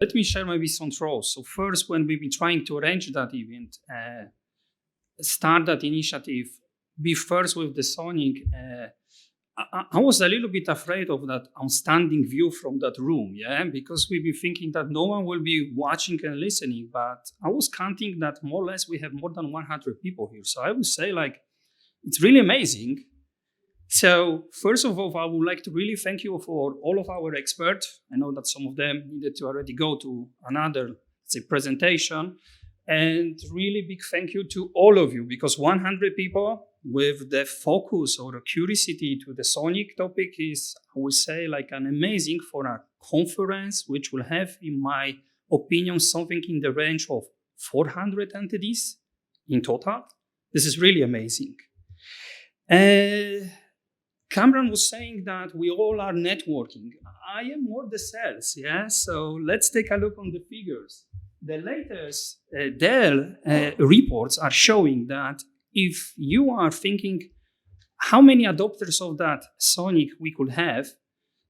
Let me share maybe some thoughts. So first, when we've been trying to arrange that event, start that initiative, be first with the SONiC, I was a little bit afraid of that outstanding view from that room, yeah, because we've been thinking that no one will be watching and listening, but I was counting that more or less we have more than 100 people here. So I would say like, it's really amazing. So first of all, I would like to really thank you for all of our experts. I know that some of them needed to already go to another, let's say, presentation. And really big thank you to all of you, because 100 people with the focus or the curiosity to the SONiC topic is, I would say, like an amazing for a conference, which will have, in my opinion, something in the range of 400 entities in total. This is really amazing. Cameron was saying that we all are networking. I am more the sales, yeah? So let's take a look on the figures. The latest Dell reports are showing that if you are thinking how many adopters of that SONiC we could have,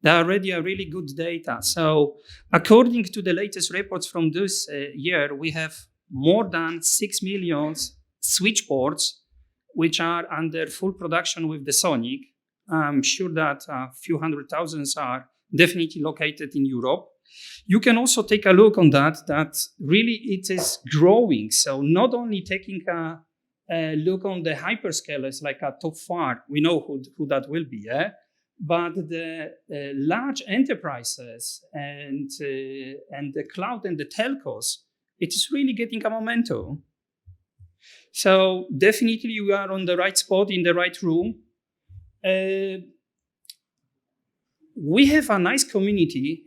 there are already a really good data. So according to the latest reports from this year, we have more than 6 million switch ports which are under full production with the SONiC. I'm sure that a few hundred thousands are definitely located in Europe. You can also take a look on that really it is growing. So not only taking a look on the hyperscalers like a top 5, we know who that will be, yeah? But the large enterprises and the cloud and the telcos, it is really getting a momentum. So definitely you are on the right spot in the right room. We have a nice community.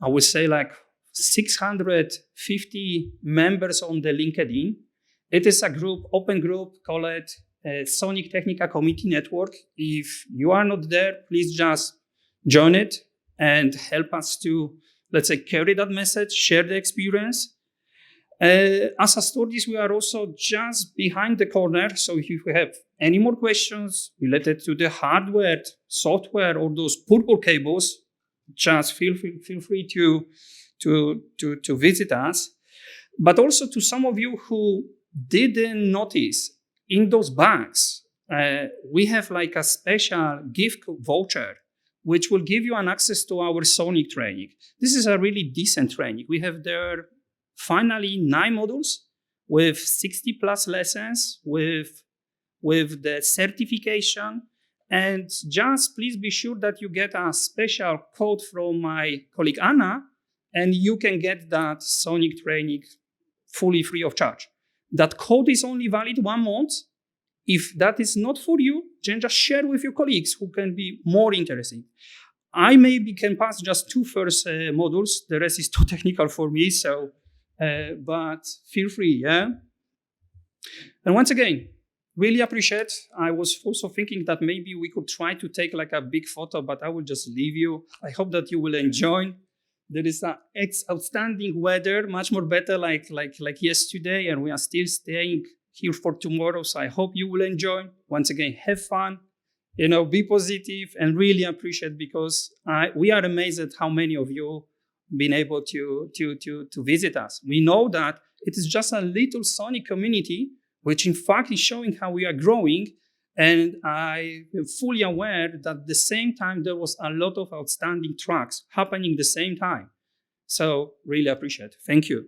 I would say like 650 members on the LinkedIn. It is a group, open group, call it SONiC Technical Committee Network. If you are not there, please just join it and help us to, let's say, carry that message, share the experience. As a STORDIS, we are also just behind the corner. So if you have any more questions related to the hardware, software, or those purple cables, just feel free to visit us. But also to some of you who didn't notice, in those bags, we have like a special gift voucher, which will give you an access to our SONiC training. This is a really decent training. We have there finally 9 modules with 60 plus lessons, with the certification. And just please be sure that you get a special code from my colleague Anna, and you can get that SONiC training fully free of charge. That code is only valid 1 month. If that is not for you, then just share with your colleagues who can be more interested. I maybe can pass just 2 first modules. The rest is too technical for me, so but feel free, yeah? And once again, really appreciate. I was also thinking that maybe we could try to take like a big photo, but I will just leave you. I hope that you will enjoy. There is an outstanding weather, much more better like yesterday, and we are still staying here for tomorrow. So I hope you will enjoy. Once again, have fun, be positive, and really appreciate, because we are amazed at how many of you been able to visit us. We know that it is just a little SONiC community, which in fact is showing how we are growing. And I am fully aware that at the same time, there was a lot of outstanding tracks happening at the same time. So really appreciate it. Thank you.